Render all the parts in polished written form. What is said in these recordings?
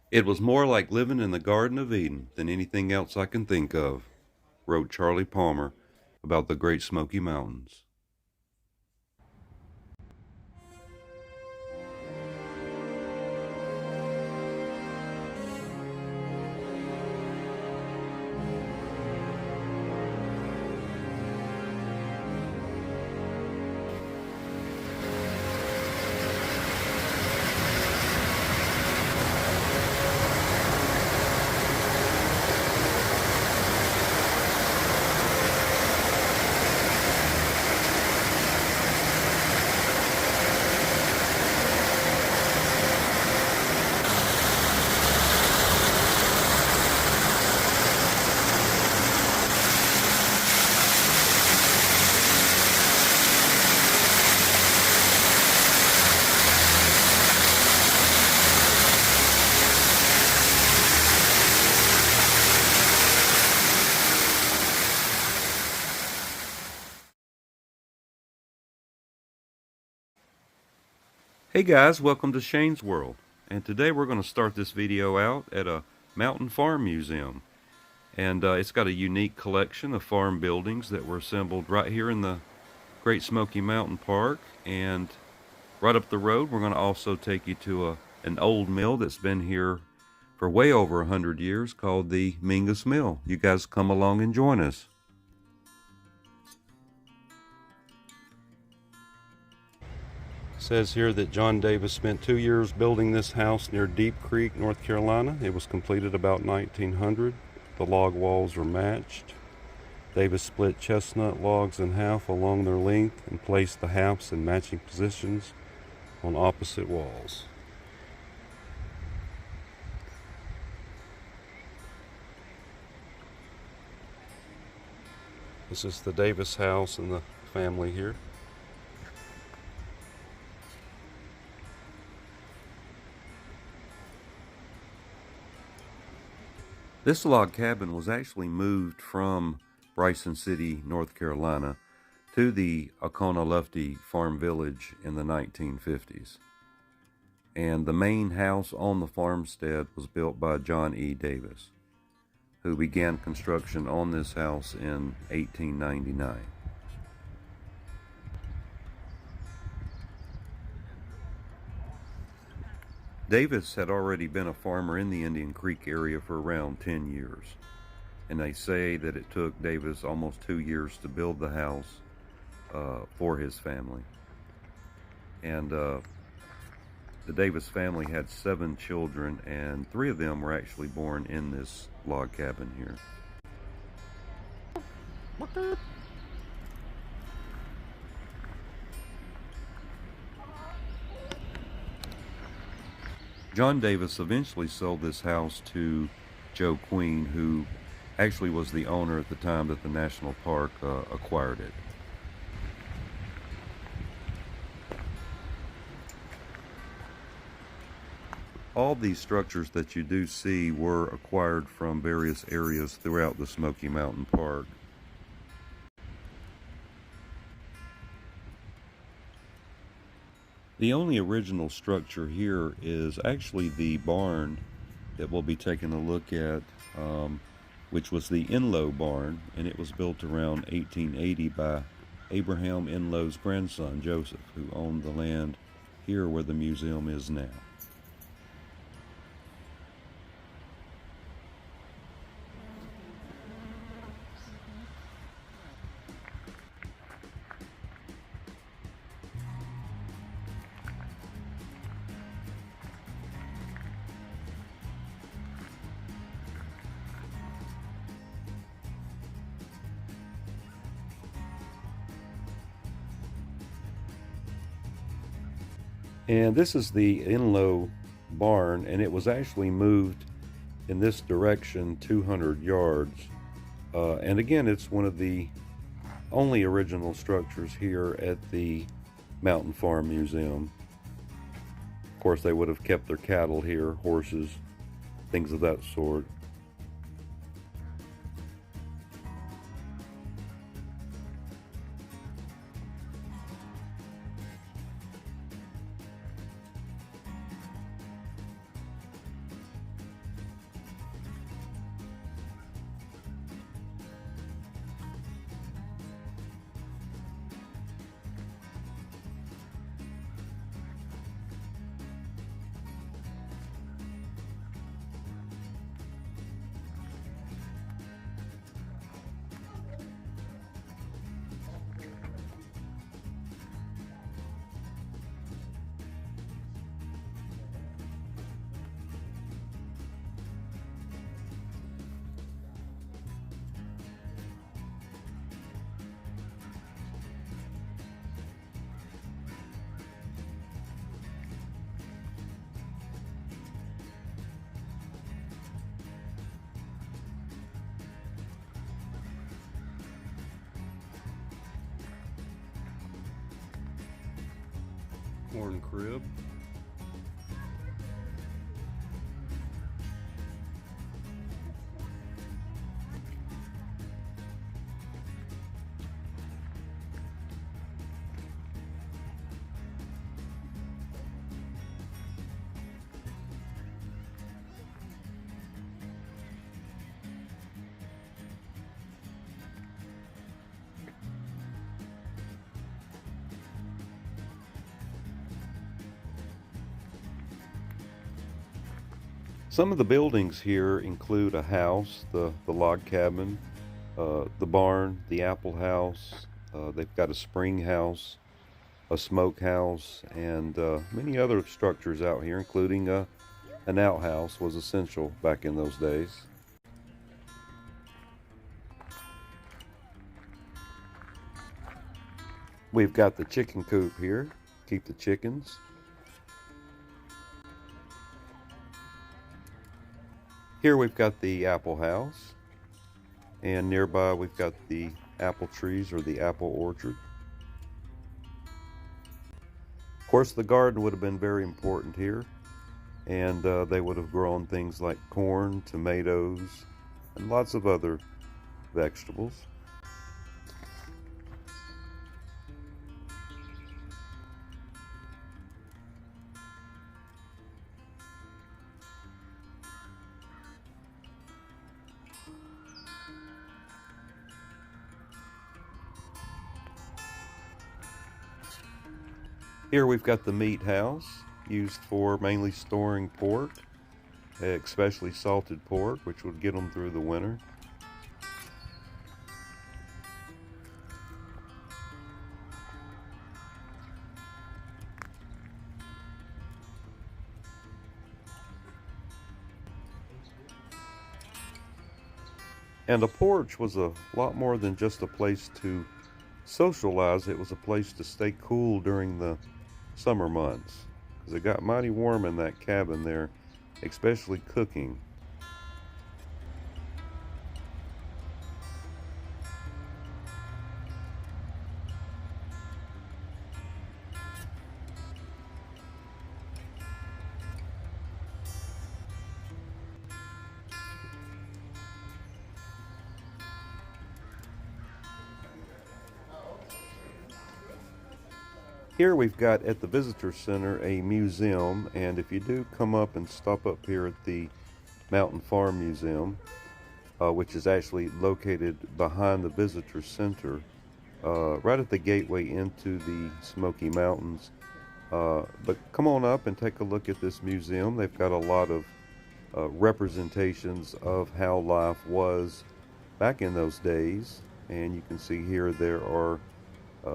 It was more like living in the Garden of Eden than anything else I can think of, wrote Charlie Palmer about the Great Smoky Mountains. Hey guys, welcome to Shane's World, and today we're going to start this video out at a mountain farm museum, and it's got a unique collection of farm buildings that were assembled right here in the Great Smoky Mountain Park. And right up the road we're going to also take you to an old mill that's been here for way over 100 years called the Mingus Mill. You guys come along and join us. Says here that John Davis spent 2 years building this house near Deep Creek, North Carolina. It was completed about 1900. The log walls were matched. Davis split chestnut logs in half along their length and placed the halves in matching positions on opposite walls. This is the Davis house and the family here. This log cabin was actually moved from Bryson City, North Carolina, to the Oconaluftee Farm Village in the 1950s. And the main house on the farmstead was built by John E. Davis, who began construction on this house in 1899. Davis had already been a farmer in the Indian Creek area for around 10 years, and they say that it took Davis almost 2 years to build the house for his family. And the Davis family had 7 children, and 3 of them were actually born in this log cabin here. John Davis eventually sold this house to Joe Queen, who actually was the owner at the time that the national park acquired it. All these structures that you do see were acquired from various areas throughout the Smoky Mountain Park. The only original structure here is actually the barn that we'll be taking a look at, which was the Enlow Barn, and it was built around 1880 by Abraham Enlow's grandson, Joseph, who owned the land here where the museum is now. And this is the Enlow Barn, and it was actually moved in this direction 200 yards. And again, it's one of the only original structures here at the Mountain Farm Museum. Of course, they would have kept their cattle here, horses, things of that sort. corn crib. Some of the buildings here include a house, the log cabin, the barn, the apple house. They've got a spring house, a smoke house, and many other structures out here, including an outhouse was essential back in those days. We've got the chicken coop here, keep the chickens. Here we've got the apple house, and nearby we've got the apple trees or the apple orchard. Of course, the garden would have been very important here, and they would have grown things like corn, tomatoes, and lots of other vegetables. Here we've got the meat house, used for mainly storing pork, especially salted pork, which would get them through the winter. And a porch was a lot more than just a place to socialize. It was a place to stay cool during the summer months, because it got mighty warm in that cabin there, especially cooking. Here we've got at the Visitor Center a museum, and if you do come up and stop up here at the Mountain Farm Museum, which is actually located behind the Visitor Center, right at the gateway into the Smoky Mountains. But come on up and take a look at this museum. They've got a lot of representations of how life was back in those days, and you can see here there are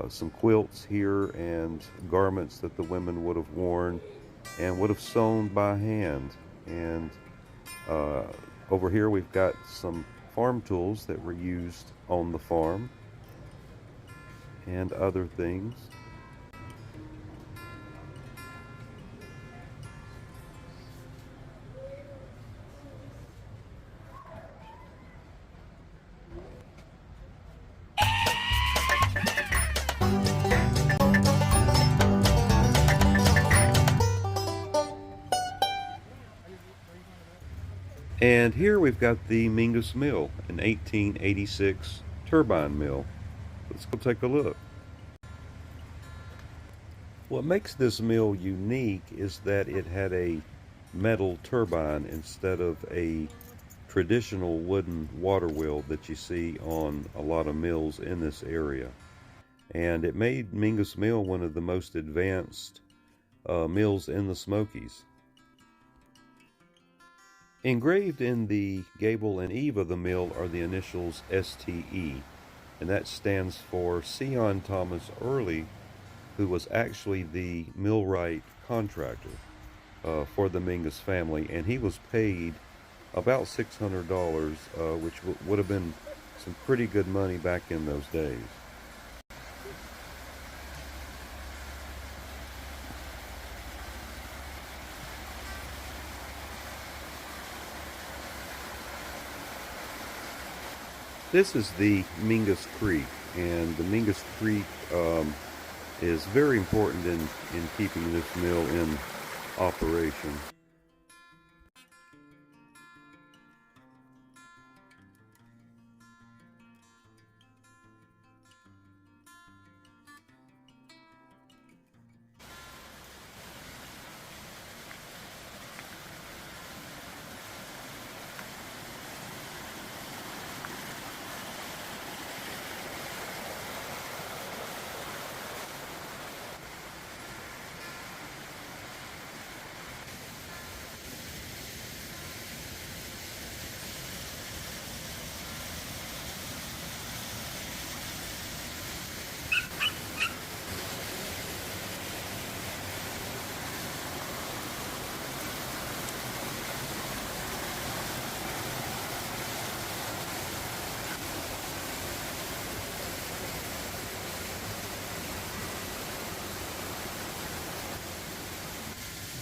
some quilts here and garments that the women would have worn and would have sewn by hand. And over here we've got some farm tools that were used on the farm and other things. And here we've got the Mingus Mill, an 1886 turbine mill. Let's go take a look. What makes this mill unique is that it had a metal turbine instead of a traditional wooden water wheel that you see on a lot of mills in this area. And it made Mingus Mill one of the most advanced mills in the Smokies. Engraved in the gable and eave of the mill are the initials STE, and that stands for Sion Thomas Early, who was actually the millwright contractor for the Mingus family, and he was paid about $600, which would have been some pretty good money back in those days. This is the Mingus Creek, and the Mingus Creek is very important in keeping this mill in operation.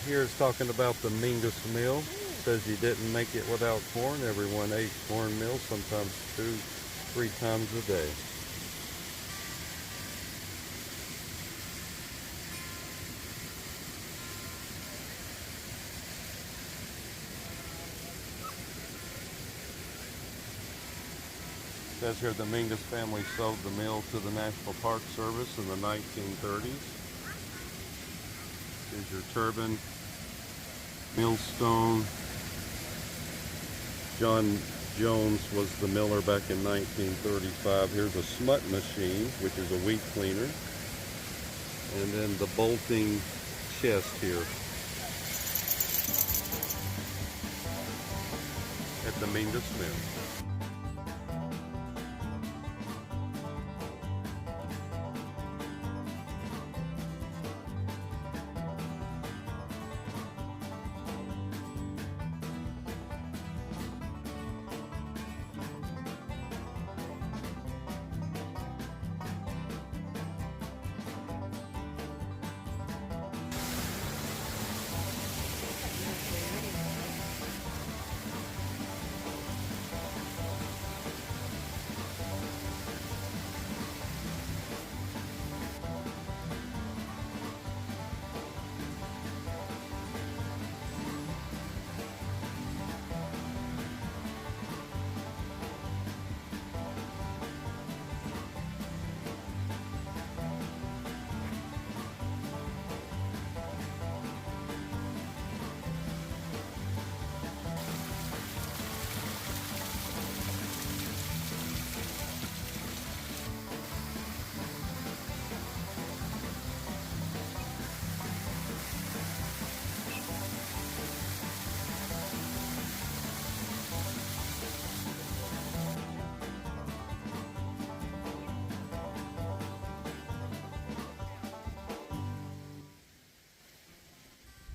Here is talking about the Mingus Mill. Says you didn't make it without corn. Everyone ate cornmeal, sometimes 2-3 times a day. Says here the Mingus family sold the mill to the National Park Service in the 1930s. Here's your turbine, millstone. John Jones was the miller back in 1935. Here's a smut machine, which is a wheat cleaner. And then the bolting chest here at the Mingus Mill.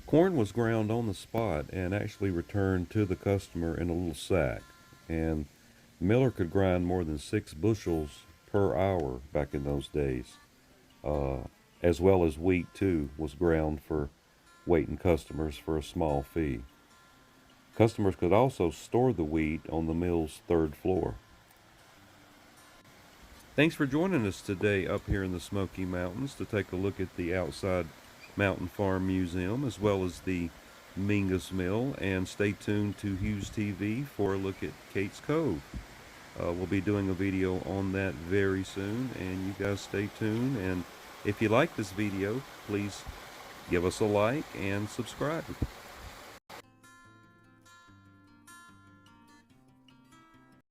Corn was ground on the spot and actually returned to the customer in a little sack. And the miller could grind more than 6 bushels per hour back in those days. As well as wheat too was ground for waiting customers for a small fee. Customers could also store the wheat on the mill's 3rd floor. Thanks for joining us today up here in the Smoky Mountains to take a look at the outside Mountain Farm Museum as well as the Mingus Mill, and stay tuned to HUGHES TV for a look at Kate's Cove. We'll be doing a video on that very soon, and you guys stay tuned. And if you like this video, please give us a like and subscribe.